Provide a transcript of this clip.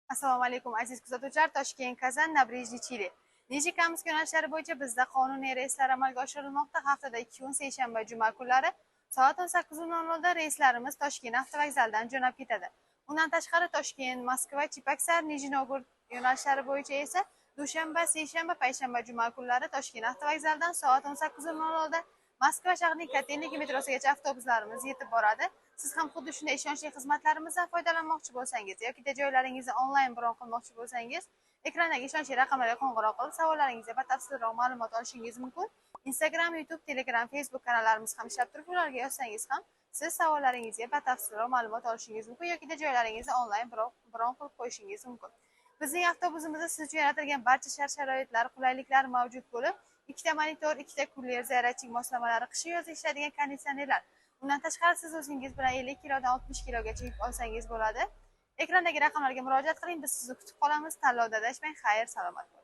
Assalomu alaykum aziz kuzatuvchilar. Toshkent, Kazan, Nabrijniy, Chili. Nijikamiz yo'nalishlari bo'yicha bizda qonuniy reyslar amalga oshirilmoqda. Haftada 2 kun seshanba, juma kunlari soat 18:00 da reyslarimiz Toshkent avtovokzalidan jo'nab ketadi. Undan tashqari Toshkent, Moskva, Chipaksar, Nijinogord yo'nalishlari bo'yicha esa dushanba, seshanba, payshanba, juma kunlari Toshkent avtovokzalidan soat 18:00 da Moskva shahrining Kotelniki metrosigacha avtobuslarimiz yetib boradi. Siz ham xuddi shunday ishonchli xizmatlarimizdan foydalanmoqchi bo'lsangiz yoki joylaringizni onlayn bron qilmoqchi bo'lsangiz, ekrandagi ishonchli raqamlarga qo'ng'iroq qilib savollaringizga batafsilroq ma'lumot olishingiz mumkin. Instagram, YouTube, Telegram, Facebook kanallarimiz ham ishlab turib, ularga yozsangiz ham siz savollaringizga batafsilroq ma'lumot olishingiz mumkin yoki joylaringizni onlayn bron qilib qo'yishingiz mumkin. Bizning avtobusimizda siz uchun yaratilgan barcha shart-sharoitlar, qulayliklar mavjud bo'lib, 2 ta monitor, 2 ta kuryer, zaryadchik moslamalari, qish yoz ishlaydigan konditsionerlar. Undan tashqari siz o'zingiz bilan 50 kilodan 60 kilogacha yuk olsangiz bo'ladi. Ekrandagi raqamlarga murojaat qiling, biz sizni kutib qolamiz. Tanlovda adashmang. Xayr, salomat bo'ling.